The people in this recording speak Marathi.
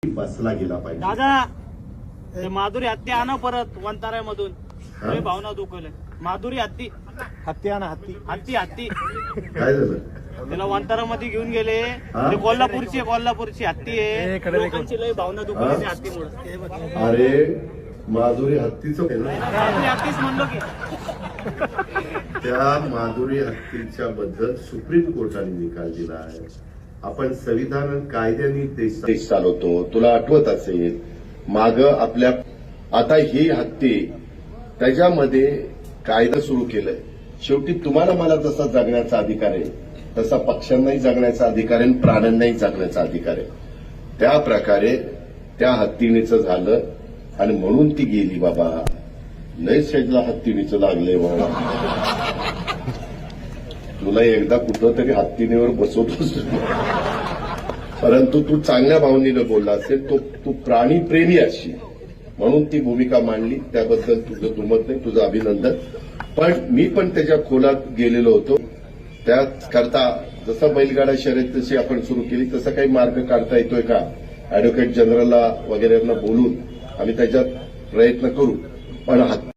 बसला गेला पाहिजे. दादा ते माधुरी हत्ती आणा परत वंताऱ्यामधून. लय भावना दुखवले. माधुरी हत्ती हत्ती आणा हत्ती. हत्ती हत्ती काय झालं? त्याला वंतारामध्ये घेऊन गेले. ते कोल्हापूरची हत्ती आहे. लोकांची लय भावना दुखवली त्या हत्तीमुळे. अरे माधुरी हत्तीचं माधुरी हत्तीच म्हणलो की. त्या माधुरी हत्तीच्या बद्दल सुप्रीम कोर्टाने निकाल दिला आहे. आपण संविधान आणि कायद्याने देश चालवतो. तुला आठवत असेल माग आपल्या आता ही हत्ती त्याच्यामध्ये कायदा सुरू केलाय. शेवटी तुम्हाला मला जसा जगण्याचा अधिकार आहे तसा पक्ष्यांनाही जगण्याचा अधिकार आहे, प्राण्यांनाही जगण्याचा अधिकार आहे. त्या प्रकारे त्या हत्तीणीचं झालं आणि म्हणून ती गेली. बाबा लय शेजला हत्तीणीचं लागलंय बाबा. तुला एकदा कुठं तरी हत्तीणीवर बसवतोस, परंतु तू चांगल्या भावनेनं बोलला असेल. तू प्राणी प्रेमी असशील म्हणून ती भूमिका मांडली. त्याबद्दल तुझं दुमत नाही, तुझं अभिनंदन. पण मी पण त्याच्या खोलात गेलेलो होतो. त्याकरता जसं बैलगाडा शर्यत तशी आपण सुरू केली तसं काही मार्ग काढता येतोय का अॅडव्होकेट जनरलला वगैरेंना बोलून आम्ही त्याच्यात प्रयत्न करू. पण